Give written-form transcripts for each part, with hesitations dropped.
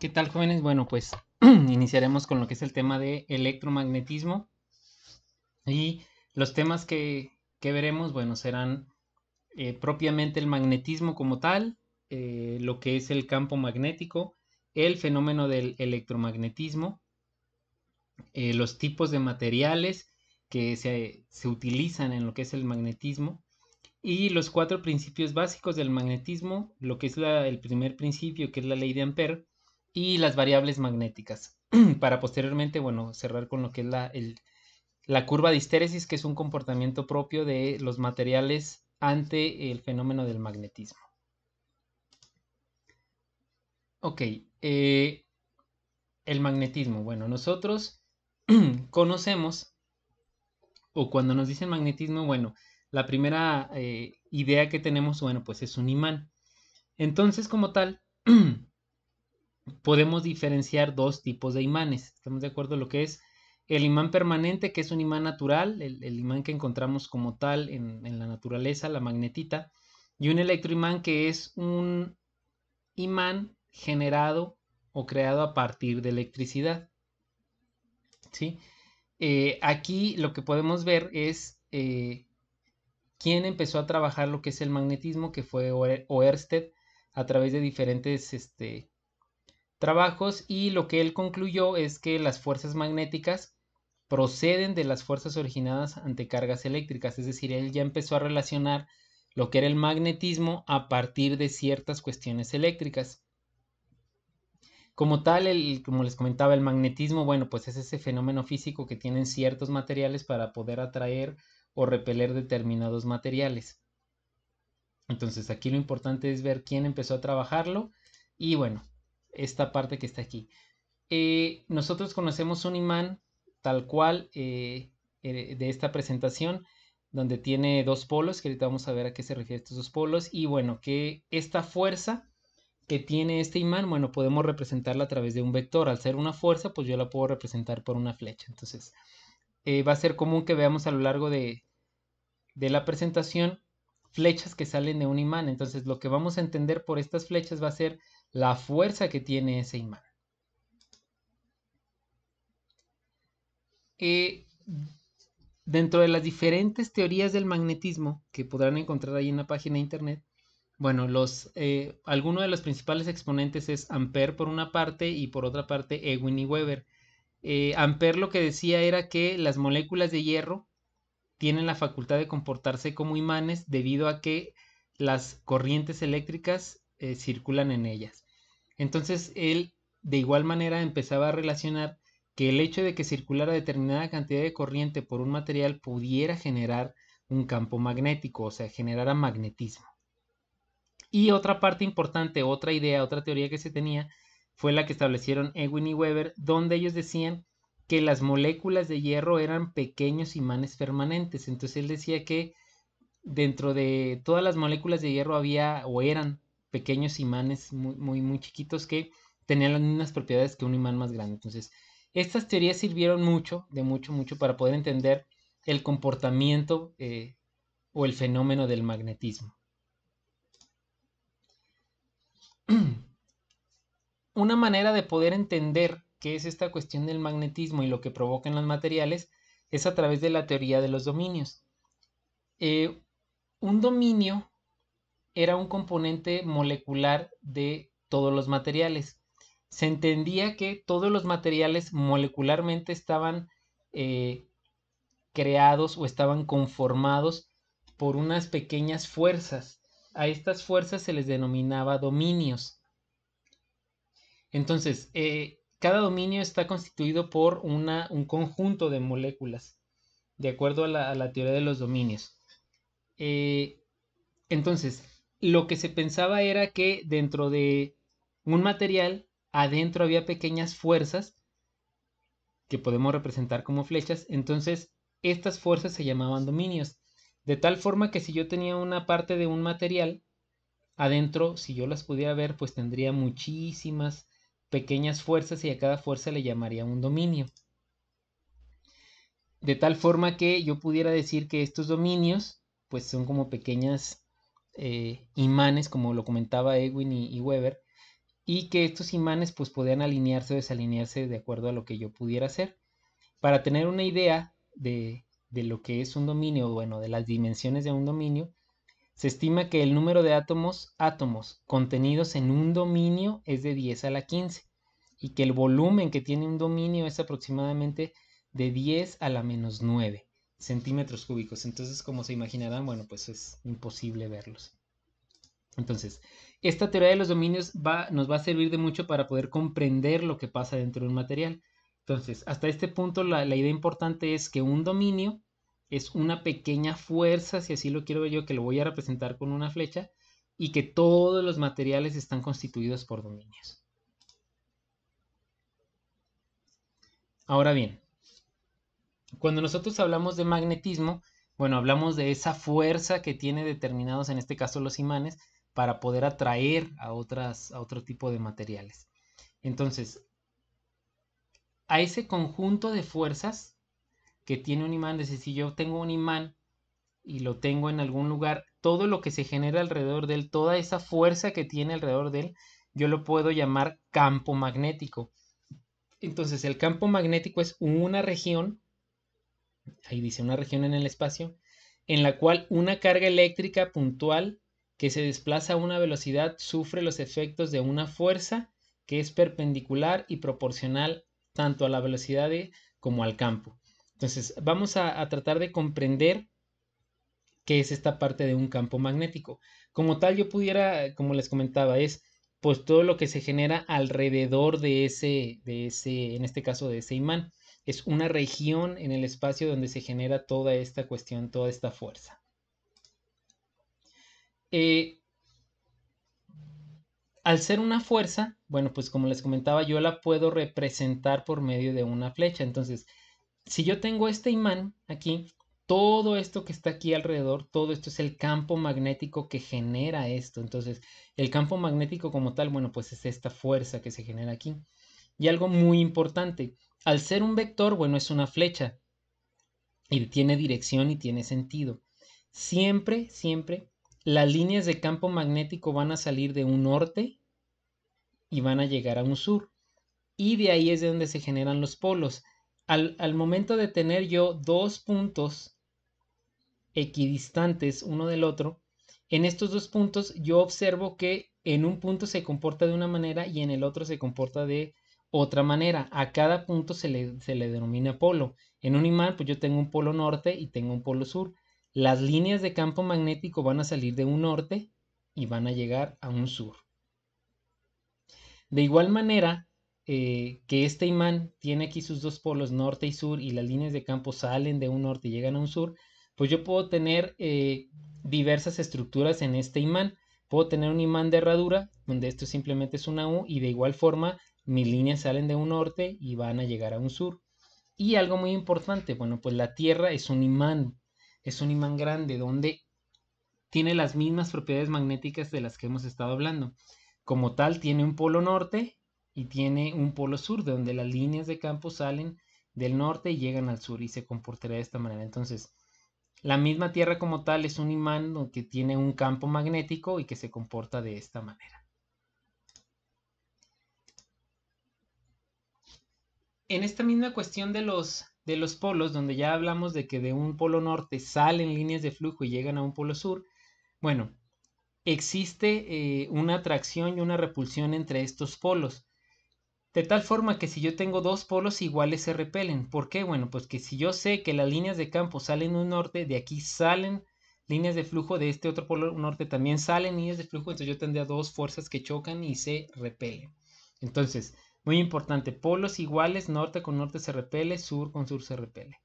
¿Qué tal, jóvenes? Bueno, pues iniciaremos con lo que es el tema de electromagnetismo y los temas que veremos, bueno, serán propiamente el magnetismo como tal, lo que es el campo magnético, el fenómeno del electromagnetismo, los tipos de materiales que se utilizan en lo que es el magnetismo y los cuatro principios básicos del magnetismo, lo que es el primer principio, que es la ley de Ampère, y las variables magnéticas, para posteriormente, bueno, cerrar con lo que es la curva de histéresis, que es un comportamiento propio de los materiales ante el fenómeno del magnetismo. Ok, el magnetismo. Bueno, nosotros conocemos, o cuando nos dicen magnetismo, bueno, la primera idea que tenemos, bueno, pues es un imán. Entonces, como tal, podemos diferenciar dos tipos de imanes. ¿Estamos de acuerdo? Lo que es el imán permanente, que es un imán natural, el imán que encontramos como tal en la naturaleza, la magnetita, y un electroimán que es un imán generado o creado a partir de electricidad. ¿Sí? Aquí lo que podemos ver es quién empezó a trabajar lo que es el magnetismo, que fue Oersted, a través de diferentes trabajos, y lo que él concluyó es que las fuerzas magnéticas proceden de las fuerzas originadas ante cargas eléctricas, es decir, él ya empezó a relacionar lo que era el magnetismo a partir de ciertas cuestiones eléctricas. Como tal, como les comentaba, el magnetismo, bueno, pues es ese fenómeno físico que tienen ciertos materiales para poder atraer o repeler determinados materiales. Entonces aquí lo importante es ver quién empezó a trabajarlo y bueno, esta parte que está aquí. Nosotros conocemos un imán tal cual de esta presentación, donde tiene dos polos, que ahorita vamos a ver a qué se refieren estos dos polos, y bueno, que esta fuerza que tiene este imán, bueno, podemos representarla a través de un vector. Al ser una fuerza, pues yo la puedo representar por una flecha. Entonces, va a ser común que veamos a lo largo de la presentación flechas que salen de un imán. Entonces, lo que vamos a entender por estas flechas va a ser la fuerza que tiene ese imán. Eh, Dentro de las diferentes teorías del magnetismo que podrán encontrar ahí en la página de internet, bueno, algunos de los principales exponentes es Ampère por una parte y por otra parte Ewing y Weber. Ampère lo que decía era que las moléculas de hierro tienen la facultad de comportarse como imanes debido a que las corrientes eléctricas circulan en ellas. Entonces él de igual manera empezaba a relacionar que el hecho de que circulara determinada cantidad de corriente por un material pudiera generar un campo magnético, o sea, generara magnetismo. Y otra parte importante, otra idea, otra teoría que se tenía fue la que establecieron Ewing y Weber, donde ellos decían que las moléculas de hierro eran pequeños imanes permanentes. Entonces él decía que dentro de todas las moléculas de hierro había o eran pequeños imanes muy chiquitos que tenían las mismas propiedades que un imán más grande. Entonces, estas teorías sirvieron mucho, de mucho para poder entender el comportamiento o el fenómeno del magnetismo. Una manera de poder entender qué es esta cuestión del magnetismo y lo que provoca en los materiales es a través de la teoría de los dominios. Eh, un dominio era un componente molecular de todos los materiales. Se entendía que todos los materiales molecularmente estaban eh, creados o estaban conformados por unas pequeñas fuerzas. A estas fuerzas se les denominaba dominios. Entonces, cada dominio está constituido por un conjunto de moléculas, de acuerdo a la teoría de los dominios. Eh, entonces, lo que se pensaba era que dentro de un material, adentro había pequeñas fuerzas que podemos representar como flechas. Entonces, estas fuerzas se llamaban dominios. De tal forma que si yo tenía una parte de un material, adentro, si yo las pudiera ver, pues tendría muchísimas pequeñas fuerzas y a cada fuerza le llamaría un dominio. De tal forma que yo pudiera decir que estos dominios, pues son como pequeñas imanes, como lo comentaba Ewing y Weber, y que estos imanes pues podían alinearse o desalinearse de acuerdo a lo que yo pudiera hacer. Para tener una idea de lo que es un dominio, bueno, de las dimensiones de un dominio, se estima que el número de átomos contenidos en un dominio es de 10 a la 15 y que el volumen que tiene un dominio es aproximadamente de 10 a la menos 9 centímetros cúbicos. Entonces, como se imaginarán, bueno, pues es imposible verlos. Entonces, esta teoría de los dominios nos va a servir de mucho para poder comprender lo que pasa dentro de un material. Entonces, hasta este punto la idea importante es que un dominio es una pequeña fuerza, si así lo quiero ver yo, que lo voy a representar con una flecha, y que todos los materiales están constituidos por dominios. Ahora bien, cuando nosotros hablamos de magnetismo, bueno, hablamos de esa fuerza que tiene determinados, en este caso los imanes, para poder atraer a otro tipo de materiales. Entonces, a ese conjunto de fuerzas que tiene un imán, es decir, si yo tengo un imán y lo tengo en algún lugar, todo lo que se genera alrededor de él, toda esa fuerza que tiene alrededor de él, yo lo puedo llamar campo magnético. Entonces, el campo magnético es una región, ahí dice una región en el espacio, en la cual una carga eléctrica puntual que se desplaza a una velocidad sufre los efectos de una fuerza que es perpendicular y proporcional tanto a la velocidad como al campo. Entonces, vamos a tratar de comprender qué es esta parte de un campo magnético. Como tal, yo pudiera, como les comentaba, es pues todo lo que se genera alrededor en este caso de ese imán. Es una región en el espacio donde se genera toda esta cuestión, toda esta fuerza. Eh, Al ser una fuerza, bueno, pues como les comentaba, yo la puedo representar por medio de una flecha. Entonces, si yo tengo este imán aquí, todo esto que está aquí alrededor, todo esto es el campo magnético que genera esto. Entonces, el campo magnético como tal, bueno, pues es esta fuerza que se genera aquí. Y algo muy importante, al ser un vector, bueno, es una flecha y tiene dirección y tiene sentido. Siempre, siempre, las líneas de campo magnético van a salir de un norte y van a llegar a un sur. Y de ahí es de donde se generan los polos. Al momento de tener yo dos puntos equidistantes uno del otro, en estos dos puntos yo observo que en un punto se comporta de una manera y en el otro se comporta de otra manera. A cada punto se le denomina polo. En un imán, pues yo tengo un polo norte y tengo un polo sur. Las líneas de campo magnético van a salir de un norte y van a llegar a un sur. De igual manera que este imán tiene aquí sus dos polos norte y sur y las líneas de campo salen de un norte y llegan a un sur, pues yo puedo tener diversas estructuras en este imán. Puedo tener un imán de herradura, donde esto simplemente es una U, y de igual forma mis líneas salen de un norte y van a llegar a un sur. Y algo muy importante, bueno, pues la Tierra es un imán grande, donde tiene las mismas propiedades magnéticas de las que hemos estado hablando. Como tal, tiene un polo norte y tiene un polo sur, de donde las líneas de campo salen del norte y llegan al sur y se comportará de esta manera. Entonces, la misma Tierra como tal es un imán que tiene un campo magnético y que se comporta de esta manera. En esta misma cuestión de los polos, donde ya hablamos de que de un polo norte salen líneas de flujo y llegan a un polo sur, bueno, existe una atracción y una repulsión entre estos polos. De tal forma que si yo tengo dos polos iguales se repelen. ¿Por qué? Bueno, pues que si yo sé que las líneas de campo salen de un norte, de aquí salen líneas de flujo, de este otro polo norte también salen líneas de flujo, entonces yo tendría dos fuerzas que chocan y se repelen. Entonces, muy importante, polos iguales, norte con norte se repele, sur con sur se repele.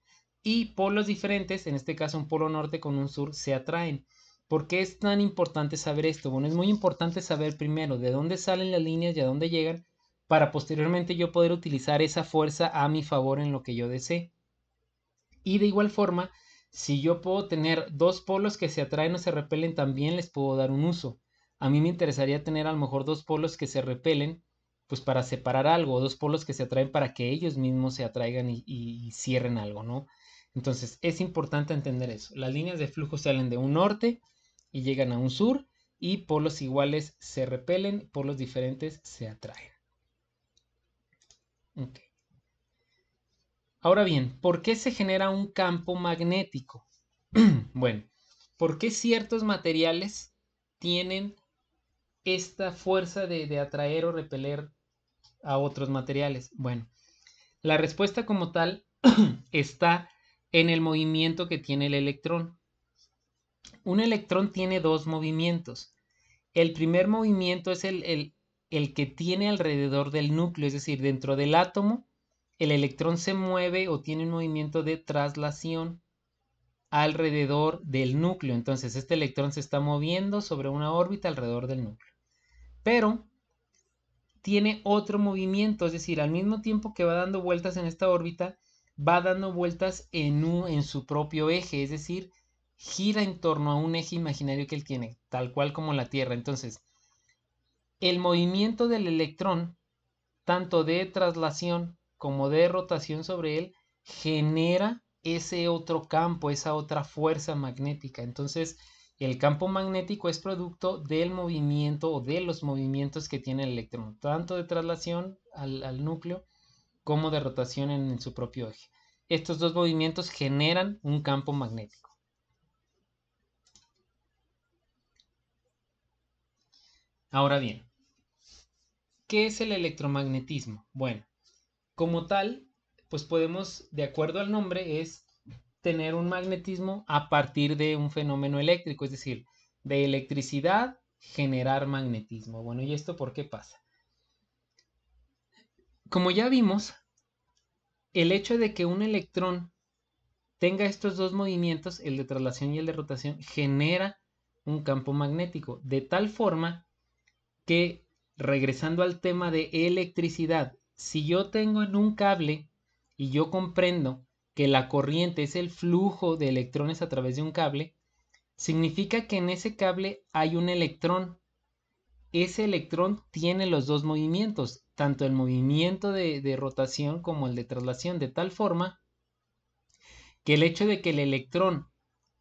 Y polos diferentes, en este caso un polo norte con un sur, se atraen. ¿Por qué es tan importante saber esto? Bueno, es muy importante saber primero de dónde salen las líneas y a dónde llegan para posteriormente yo poder utilizar esa fuerza a mi favor en lo que yo desee. Y de igual forma, si yo puedo tener dos polos que se atraen o se repelen, también les puedo dar un uso. A mí me interesaría tener a lo mejor dos polos que se repelen, pues para separar algo, dos polos que se atraen para que ellos mismos se atraigan y cierren algo, ¿no? Entonces es importante entender eso. Las líneas de flujo salen de un norte y llegan a un sur, y polos iguales se repelen, polos diferentes se atraen. Okay. Ahora bien, ¿por qué se genera un campo magnético? Bueno, ¿por qué ciertos materiales tienen esta fuerza de atraer o repeler a otros materiales? Bueno, la respuesta como tal está en el movimiento que tiene el electrón. Un electrón tiene dos movimientos. El primer movimiento es el que tiene alrededor del núcleo, es decir, dentro del átomo, el electrón se mueve o tiene un movimiento de traslación alrededor del núcleo. Entonces, este electrón se está moviendo sobre una órbita alrededor del núcleo. Pero tiene otro movimiento, es decir, al mismo tiempo que va dando vueltas en esta órbita, va dando vueltas en su propio eje, es decir, gira en torno a un eje imaginario que él tiene, tal cual como la Tierra. Entonces, el movimiento del electrón, tanto de traslación como de rotación sobre él, genera ese otro campo, esa otra fuerza magnética. Entonces, el campo magnético es producto del movimiento o de los movimientos que tiene el electrón, tanto de traslación al núcleo como de rotación en su propio eje. Estos dos movimientos generan un campo magnético. Ahora bien, ¿qué es el electromagnetismo? Bueno, como tal, pues podemos, de acuerdo al nombre, es tener un magnetismo a partir de un fenómeno eléctrico, es decir, de electricidad generar magnetismo. Bueno, ¿y esto por qué pasa? Como ya vimos, el hecho de que un electrón tenga estos dos movimientos, el de traslación y el de rotación, genera un campo magnético, de tal forma que, regresando al tema de electricidad, si yo tengo en un cable y yo comprendo que la corriente es el flujo de electrones a través de un cable, significa que en ese cable hay un electrón. Ese electrón tiene los dos movimientos, tanto el movimiento de rotación como el de traslación, de tal forma que el hecho de que el electrón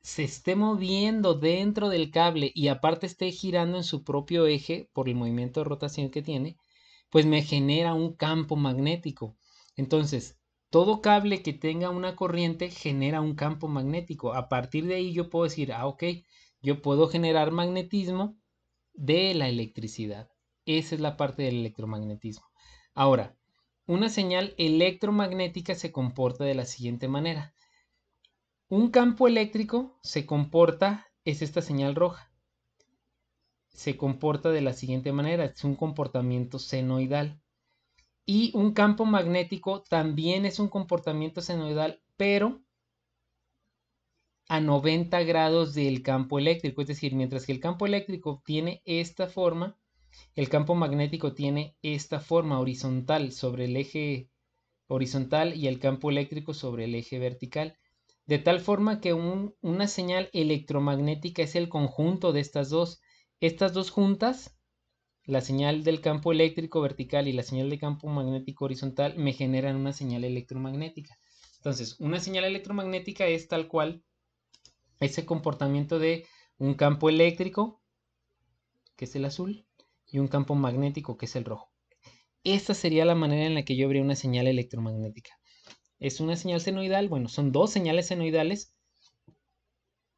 se esté moviendo dentro del cable y aparte esté girando en su propio eje por el movimiento de rotación que tiene, pues me genera un campo magnético. Entonces, todo cable que tenga una corriente genera un campo magnético. A partir de ahí yo puedo decir, ok, yo puedo generar magnetismo de la electricidad. Esa es la parte del electromagnetismo. Ahora, una señal electromagnética se comporta de la siguiente manera. Un campo eléctrico se comporta, es esta señal roja, se comporta de la siguiente manera, es un comportamiento senoidal. Y un campo magnético también es un comportamiento senoidal, pero a 90 grados del campo eléctrico. Es decir, mientras que el campo eléctrico tiene esta forma, el campo magnético tiene esta forma horizontal sobre el eje horizontal y el campo eléctrico sobre el eje vertical. De tal forma que una señal electromagnética es el conjunto de estas dos. Estas dos juntas, la señal del campo eléctrico vertical y la señal de campo magnético horizontal, me generan una señal electromagnética. Entonces, una señal electromagnética es tal cual ese comportamiento de un campo eléctrico, que es el azul, y un campo magnético, que es el rojo. Esta sería la manera en la que yo vería una señal electromagnética. Es una señal senoidal, bueno, son dos señales senoidales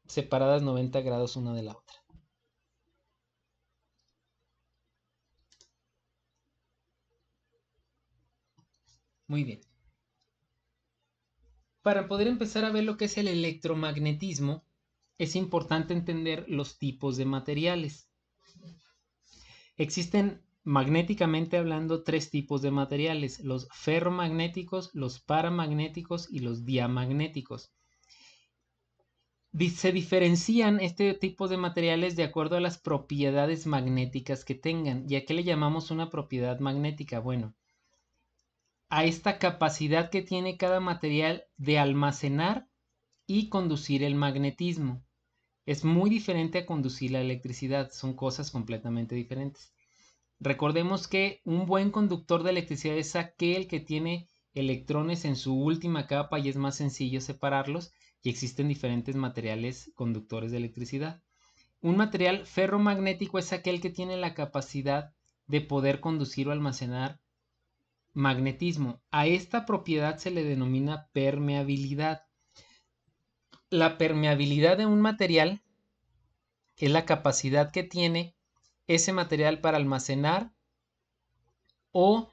separadas 90 grados una de la otra. Muy bien. Para poder empezar a ver lo que es el electromagnetismo, es importante entender los tipos de materiales. Existen, magnéticamente hablando, tres tipos de materiales: los ferromagnéticos, los paramagnéticos y los diamagnéticos. Se diferencian este tipo de materiales de acuerdo a las propiedades magnéticas que tengan. ¿Y a qué le llamamos una propiedad magnética? Bueno, a esta capacidad que tiene cada material de almacenar y conducir el magnetismo. Es muy diferente a conducir la electricidad, son cosas completamente diferentes. Recordemos que un buen conductor de electricidad es aquel que tiene electrones en su última capa y es más sencillo separarlos, y existen diferentes materiales conductores de electricidad. Un material ferromagnético es aquel que tiene la capacidad de poder conducir o almacenar magnetismo. A esta propiedad se le denomina permeabilidad. La permeabilidad de un material es la capacidad que tiene ese material para almacenar o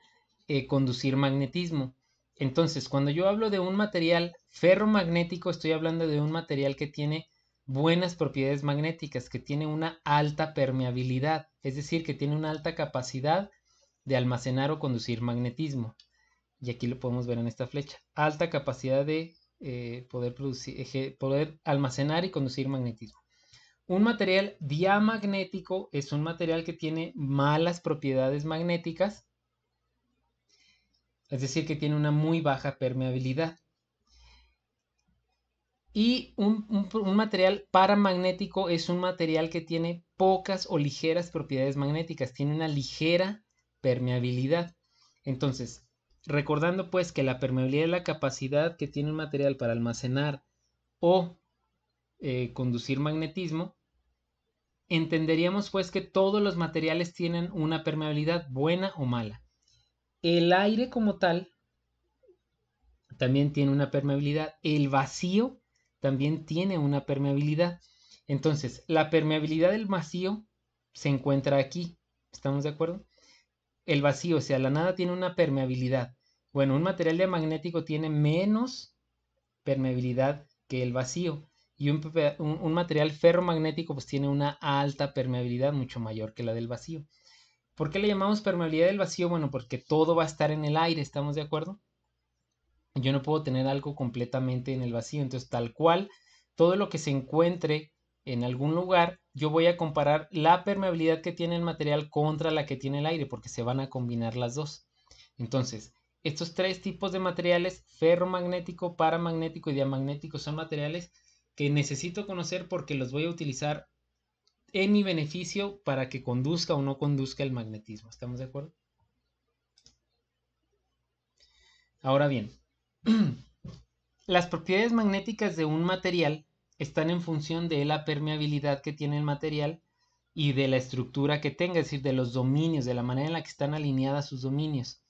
conducir magnetismo. Entonces, cuando yo hablo de un material ferromagnético, estoy hablando de un material que tiene buenas propiedades magnéticas, que tiene una alta permeabilidad, es decir, que tiene una alta capacidad de almacenar o conducir magnetismo. Y aquí lo podemos ver en esta flecha. Alta capacidad de poder almacenar y conducir magnetismo. Un material diamagnético es un material que tiene malas propiedades magnéticas, es decir, que tiene una muy baja permeabilidad. Y un material paramagnético es un material que tiene pocas o ligeras propiedades magnéticas, tiene una ligera permeabilidad. Entonces, recordando pues que la permeabilidad es la capacidad que tiene un material para almacenar o conducir magnetismo, entenderíamos pues que todos los materiales tienen una permeabilidad buena o mala. El aire como tal también tiene una permeabilidad. El vacío también tiene una permeabilidad. Entonces, la permeabilidad del vacío se encuentra aquí. ¿Estamos de acuerdo? El vacío, o sea, la nada tiene una permeabilidad. Bueno, un material diamagnético tiene menos permeabilidad que el vacío. Y un material ferromagnético pues tiene una alta permeabilidad mucho mayor que la del vacío. ¿Por qué le llamamos permeabilidad del vacío? Bueno, porque todo va a estar en el aire, ¿estamos de acuerdo? Yo no puedo tener algo completamente en el vacío, entonces tal cual, todo lo que se encuentre en algún lugar, yo voy a comparar la permeabilidad que tiene el material contra la que tiene el aire, porque se van a combinar las dos. Entonces, estos tres tipos de materiales, ferromagnético, paramagnético y diamagnético, son materiales que necesito conocer porque los voy a utilizar en mi beneficio para que conduzca o no conduzca el magnetismo. ¿Estamos de acuerdo? Ahora bien, las propiedades magnéticas de un material están en función de la permeabilidad que tiene el material y de la estructura que tenga, es decir, de los dominios, de la manera en la que están alineadas sus dominios.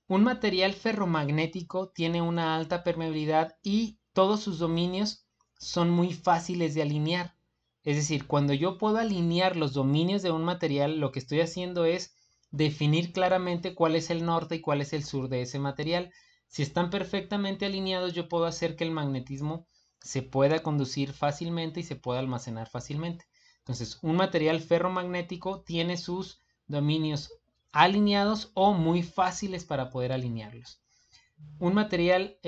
Un material ferromagnético tiene una alta permeabilidad y todos sus dominios son muy fáciles de alinear. Es decir, cuando yo puedo alinear los dominios de un material, lo que estoy haciendo es definir claramente cuál es el norte y cuál es el sur de ese material. Si están perfectamente alineados, yo puedo hacer que el magnetismo se pueda conducir fácilmente y se pueda almacenar fácilmente. Entonces, un material ferromagnético tiene sus dominios alineados o muy fáciles para poder alinearlos. Un material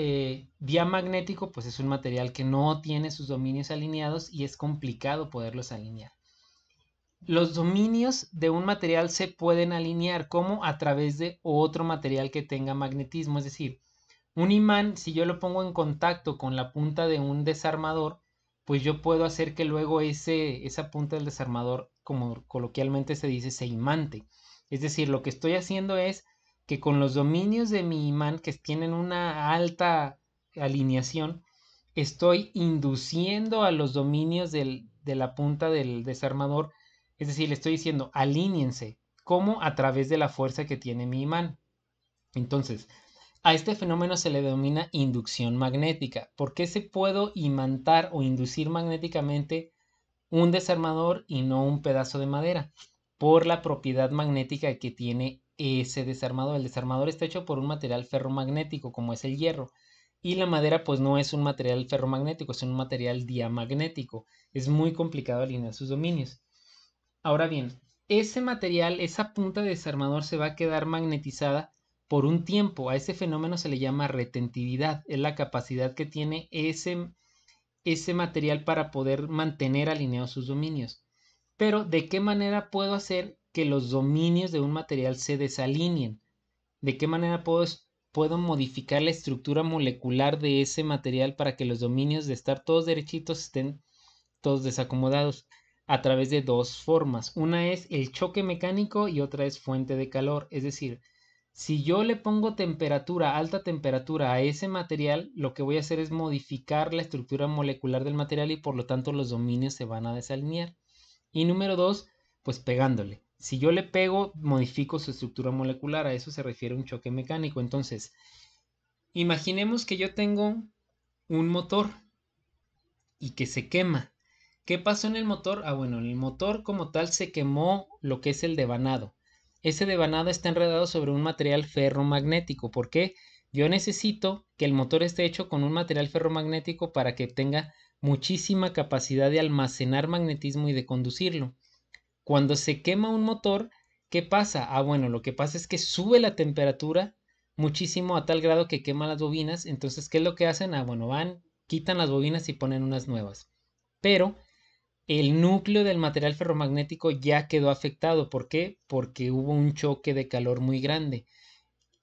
diamagnético pues es un material que no tiene sus dominios alineados y es complicado poderlos alinear. Los dominios de un material se pueden alinear como a través de otro material que tenga magnetismo, es decir, un imán, si yo lo pongo en contacto con la punta de un desarmador, pues yo puedo hacer que luego esa punta del desarmador, como coloquialmente se dice, se imante. Es decir, lo que estoy haciendo es que con los dominios de mi imán, que tienen una alta alineación, estoy induciendo a los dominios de la punta del desarmador. Es decir, le estoy diciendo, alíñense, como a través de la fuerza que tiene mi imán. Entonces, a este fenómeno se le denomina inducción magnética. ¿Por qué se puede imantar o inducir magnéticamente un desarmador y no un pedazo de madera? Por la propiedad magnética que tiene ese desarmador. El desarmador está hecho por un material ferromagnético, como es el hierro. Y la madera pues no es un material ferromagnético, es un material diamagnético. Es muy complicado alinear sus dominios. Ahora bien, ese material, esa punta de desarmador se va a quedar magnetizada por un tiempo. A ese fenómeno se le llama retentividad. Es la capacidad que tiene ese material para poder mantener alineados sus dominios. Pero, ¿de qué manera puedo hacer que los dominios de un material se desalineen? ¿De qué manera puedo modificar la estructura molecular de ese material para que los dominios de estar todos derechitos estén todos desacomodados? A través de dos formas. Una es el choque mecánico y otra es fuente de calor. Es decir, si yo le pongo temperatura, alta temperatura a ese material, lo que voy a hacer es modificar la estructura molecular del material y por lo tanto los dominios se van a desalinear. Y número dos, pues pegándole. Si yo le pego, modifico su estructura molecular, a eso se refiere un choque mecánico. Entonces, imaginemos que yo tengo un motor y que se quema. ¿Qué pasó en el motor? Ah, bueno, en el motor como tal se quemó lo que es el devanado. Ese devanado está enredado sobre un material ferromagnético. ¿Por qué? Yo necesito que el motor esté hecho con un material ferromagnético para que tenga muchísima capacidad de almacenar magnetismo y de conducirlo. Cuando se quema un motor, ¿qué pasa? Ah, bueno, lo que pasa es que sube la temperatura muchísimo a tal grado que quema las bobinas. Entonces, ¿qué es lo que hacen? Ah, bueno, van, quitan las bobinas y ponen unas nuevas. Pero el núcleo del material ferromagnético ya quedó afectado. ¿Por qué? Porque hubo un choque de calor muy grande.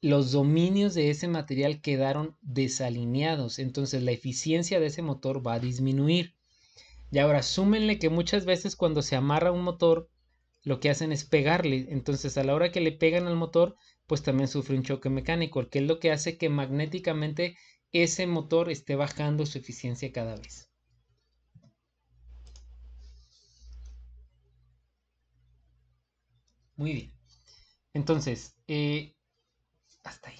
Los dominios de ese material quedaron desalineados. Entonces, la eficiencia de ese motor va a disminuir. Y ahora, súmenle que muchas veces cuando se amarra un motor, lo que hacen es pegarle. Entonces, a la hora que le pegan al motor, pues también sufre un choque mecánico, que es lo que hace que magnéticamente ese motor esté bajando su eficiencia cada vez. Muy bien. Entonces, hasta ahí.